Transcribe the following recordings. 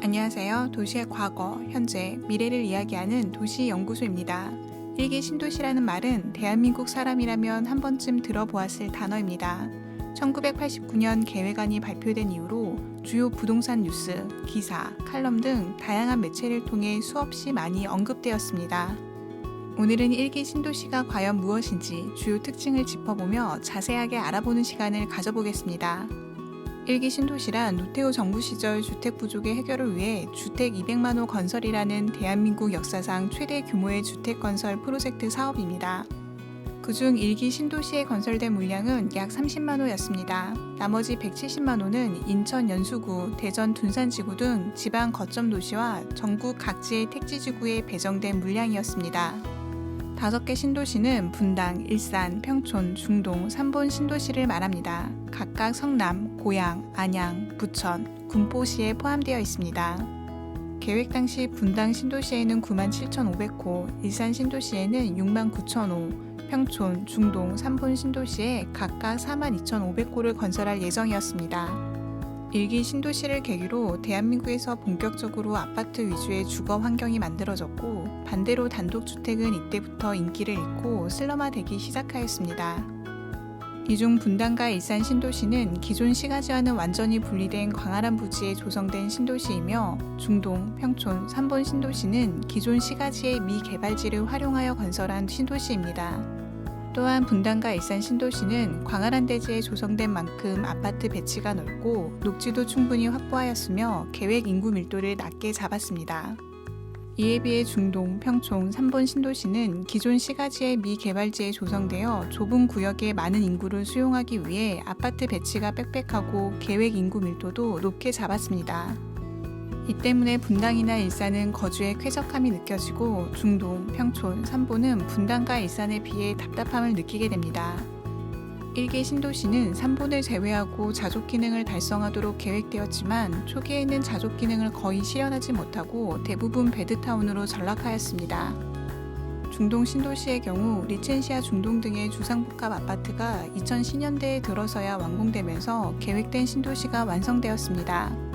안녕하세요. 도시의 과거, 현재, 미래를 이야기하는 도시연구소입니다. 일기 신도시라는 말은 대한민국 사람이라면 한 번쯤 들어보았을 단어입니다. 1989년 계획안이 발표된 이후로 주요 부동산 뉴스, 기사, 칼럼 등 다양한 매체를 통해 수없이 많이 언급되었습니다. 오늘은 일기 신도시가 과연 무엇인지 주요 특징을 짚어보며 자세하게 알아보는 시간을 가져보겠습니다. 일기 신도시란 노태우 정부 시절 주택 부족의 해결을 위해 주택 200만 호 건설이라는 대한민국 역사상 최대 규모의 주택 건설 프로젝트 사업입니다. 그중 일기 신도시에 건설된 물량은 약 30만 호였습니다. 나머지 170만 호는 인천 연수구, 대전 둔산지구 등 지방 거점 도시와 전국 각지의 택지지구에 배정된 물량이었습니다. 5개 신도시는 분당, 일산, 평촌, 중동, 삼본 신도시를 말합니다. 각각 성남, 고양, 안양, 부천, 군포시에 포함되어 있습니다. 계획 당시 분당 신도시에는 97,500호, 일산 신도시에는 69,000호, 평촌, 중동, 삼본 신도시에 각각 42,500호를 건설할 예정이었습니다. 일기 신도시를 계기로 대한민국에서 본격적으로 아파트 위주의 주거 환경이 만들어졌고 반대로 단독주택은 이때부터 인기를 잃고 슬럼화되기 시작하였습니다. 이 중 분당과 일산 신도시는 기존 시가지와는 완전히 분리된 광활한 부지에 조성된 신도시이며 중동, 평촌, 삼본 신도시는 기존 시가지의 미개발지를 활용하여 건설한 신도시입니다. 또한 분당과 일산 신도시는 광활한 대지에 조성된 만큼 아파트 배치가 넓고 녹지도 충분히 확보하였으며 계획 인구 밀도를 낮게 잡았습니다. 이에 비해 중동, 평촌, 삼본 신도시는 기존 시가지의 미개발지에 조성되어 좁은 구역에 많은 인구를 수용하기 위해 아파트 배치가 빽빽하고 계획 인구 밀도도 높게 잡았습니다. 이 때문에 분당이나 일산은 거주에 쾌적함이 느껴지고 중동, 평촌, 삼본은 분당과 일산에 비해 답답함을 느끼게 됩니다. 일기 신도시는 삼본을 제외하고 자족 기능을 달성하도록 계획되었지만 초기에는 자족 기능을 거의 실현하지 못하고 대부분 베드타운으로 전락하였습니다. 중동 신도시의 경우 리첸시아 중동 등의 주상복합 아파트가 2010년대에 들어서야 완공되면서 계획된 신도시가 완성되었습니다.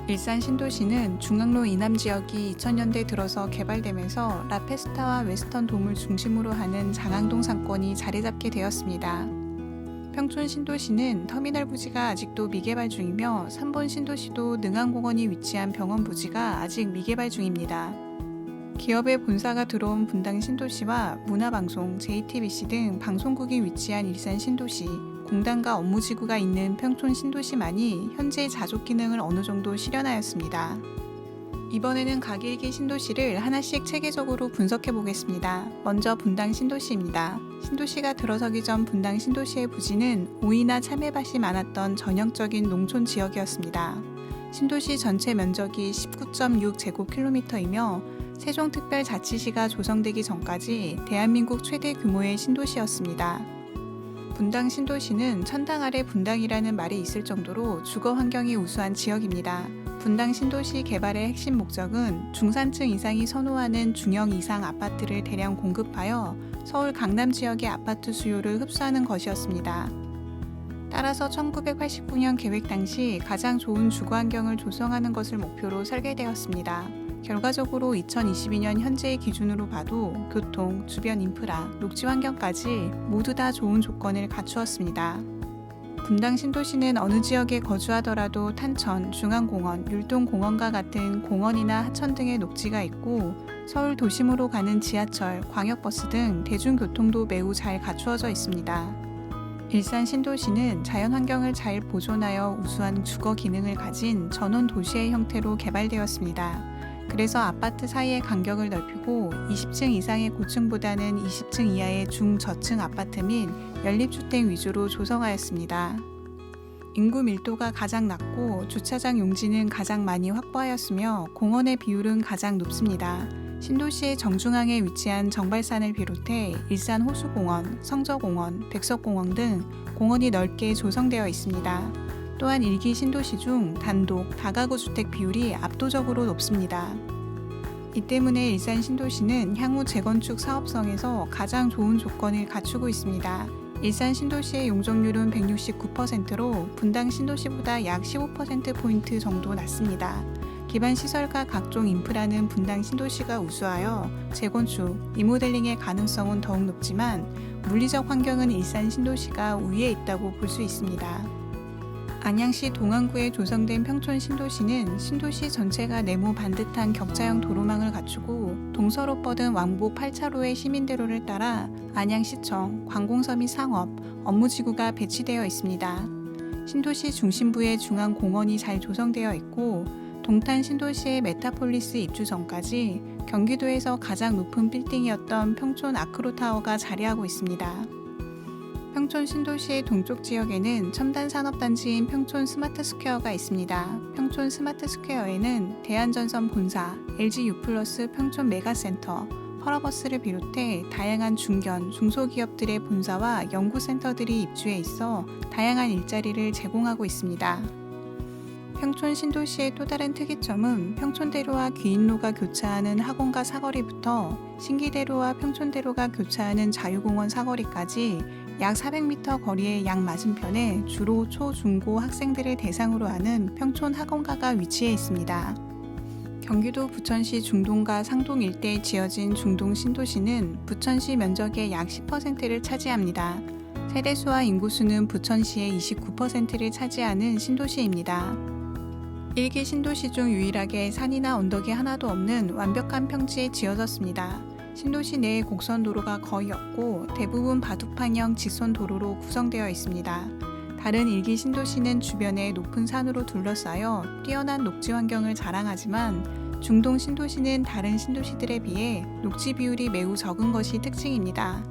일산 신도시는 중앙로 이남 지역이 2000년대 들어서 개발되면서 라페스타와 웨스턴 돔을 중심으로 하는 장항동 상권이 자리 잡게 되었습니다. 평촌 신도시는 터미널 부지가 아직도 미개발 중이며 삼본 신도시도 능암공원이 위치한 병원 부지가 아직 미개발 중입니다. 기업의 본사가 들어온 분당 신도시와 문화방송, JTBC 등 방송국이 위치한 일산 신도시, 공단과 업무지구가 있는 평촌 신도시만이 현재 자족 기능을 어느 정도 실현하였습니다. 이번에는 각 일기 신도시를 하나씩 체계적으로 분석해 보겠습니다. 먼저 분당 신도시입니다. 신도시가 들어서기 전 분당 신도시의 부지는 오이나 참외밭이 많았던 전형적인 농촌 지역이었습니다. 신도시 전체 면적이 19.6제곱킬로미터이며 세종특별자치시가 조성되기 전까지 대한민국 최대 규모의 신도시였습니다. 분당 신도시는 천당 아래 분당이라는 말이 있을 정도로 주거 환경이 우수한 지역입니다. 분당 신도시 개발의 핵심 목적은 중산층 이상이 선호하는 중형 이상 아파트를 대량 공급하여 서울 강남 지역의 아파트 수요를 흡수하는 것이었습니다. 따라서 1989년 계획 당시 가장 좋은 주거 환경을 조성하는 것을 목표로 설계되었습니다. 결과적으로 2022년 현재의 기준으로 봐도 교통, 주변 인프라, 녹지 환경까지 모두 다 좋은 조건을 갖추었습니다. 분당 신도시는 어느 지역에 거주하더라도 탄천, 중앙공원, 율동공원과 같은 공원이나 하천 등의 녹지가 있고 서울 도심으로 가는 지하철, 광역버스 등 대중교통도 매우 잘 갖추어져 있습니다. 일산 신도시는 자연환경을 잘 보존하여 우수한 주거 기능을 가진 전원 도시의 형태로 개발되었습니다. 그래서 아파트 사이의 간격을 넓히고 20층 이상의 고층보다는 20층 이하의 중저층 아파트 및 연립주택 위주로 조성하였습니다. 인구 밀도가 가장 낮고 주차장 용지는 가장 많이 확보하였으며 공원의 비율은 가장 높습니다. 신도시의 정중앙에 위치한 정발산을 비롯해 일산 호수공원, 성저공원, 백석공원 등 공원이 넓게 조성되어 있습니다. 또한 일기 신도시 중 단독, 다가구 주택 비율이 압도적으로 높습니다. 이 때문에 일산 신도시는 향후 재건축 사업성에서 가장 좋은 조건을 갖추고 있습니다. 일산 신도시의 용적률은 169%로 분당 신도시보다 약 15%포인트 정도 낮습니다. 기반 시설과 각종 인프라는 분당 신도시가 우수하여 재건축, 리모델링의 가능성은 더욱 높지만 물리적 환경은 일산 신도시가 우위에 있다고 볼 수 있습니다. 안양시 동안구에 조성된 평촌 신도시는 신도시 전체가 네모 반듯한 격자형 도로망을 갖추고 동서로 뻗은 왕복 8차로의 시민대로를 따라 안양시청, 관공서 및 상업, 업무지구가 배치되어 있습니다. 신도시 중심부에 중앙공원이 잘 조성되어 있고 동탄 신도시의 메타폴리스 입주 전까지 경기도에서 가장 높은 빌딩이었던 평촌 아크로타워가 자리하고 있습니다. 평촌 신도시의 동쪽 지역에는 첨단 산업단지인 평촌 스마트스퀘어가 있습니다. 평촌 스마트스퀘어에는 대한전선 본사, LG U+ 평촌 메가센터, 펄어버스를 비롯해 다양한 중견, 중소기업들의 본사와 연구센터들이 입주해 있어 다양한 일자리를 제공하고 있습니다. 평촌 신도시의 또 다른 특이점은 평촌대로와 귀인로가 교차하는 학원가 사거리부터 신기대로와 평촌대로가 교차하는 자유공원 사거리까지 약 400m 거리의 양 맞은편에 주로 초, 중고 학생들을 대상으로 하는 평촌 학원가가 위치해 있습니다. 경기도 부천시 중동과 상동 일대에 지어진 중동 신도시는 부천시 면적의 약 10%를 차지합니다. 세대수와 인구수는 부천시의 29%를 차지하는 신도시입니다. 1기 신도시 중 유일하게 산이나 언덕이 하나도 없는 완벽한 평지에 지어졌습니다. 신도시 내에 곡선 도로가 거의 없고 대부분 바둑판형 직선 도로로 구성되어 있습니다. 다른 1기 신도시는 주변에 높은 산으로 둘러싸여 뛰어난 녹지 환경을 자랑하지만 중동 신도시는 다른 신도시들에 비해 녹지 비율이 매우 적은 것이 특징입니다.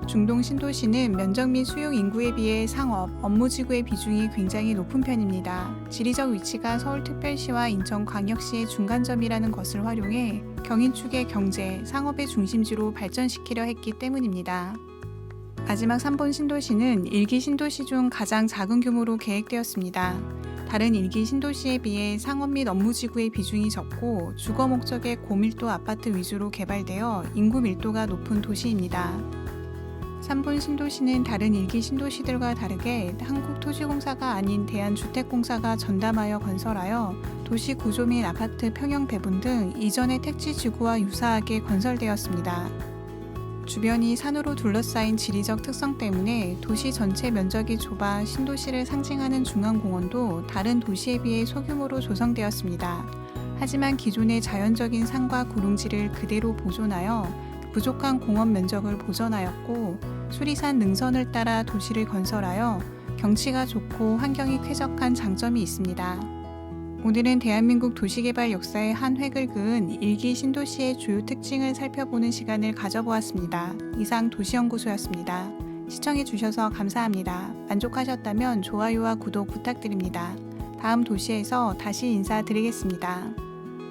중동 신도시는 면적 및 수용 인구에 비해 상업, 업무지구의 비중이 굉장히 높은 편입니다. 지리적 위치가 서울특별시와 인천광역시의 중간점이라는 것을 활용해 경인축의 경제, 상업의 중심지로 발전시키려 했기 때문입니다. 마지막 3번 신도시는 1기 신도시 중 가장 작은 규모로 계획되었습니다. 다른 1기 신도시에 비해 상업 및 업무지구의 비중이 적고 주거 목적의 고밀도 아파트 위주로 개발되어 인구 밀도가 높은 도시입니다. 3번 신도시는 다른 1기 신도시들과 다르게 한국토지공사가 아닌 대한주택공사가 전담하여 건설하여 도시 구조 및 아파트 평형 배분 등 이전의 택지지구와 유사하게 건설되었습니다. 주변이 산으로 둘러싸인 지리적 특성 때문에 도시 전체 면적이 좁아 신도시를 상징하는 중앙공원도 다른 도시에 비해 소규모로 조성되었습니다. 하지만 기존의 자연적인 산과 구릉지를 그대로 보존하여 부족한 공원 면적을 보전하였고 수리산 능선을 따라 도시를 건설하여 경치가 좋고 환경이 쾌적한 장점이 있습니다. 오늘은 대한민국 도시개발 역사의 한 획을 그은 1기 신도시의 주요 특징을 살펴보는 시간을 가져보았습니다. 이상 도시연구소였습니다. 시청해주셔서 감사합니다. 만족하셨다면 좋아요와 구독 부탁드립니다. 다음 도시에서 다시 인사드리겠습니다.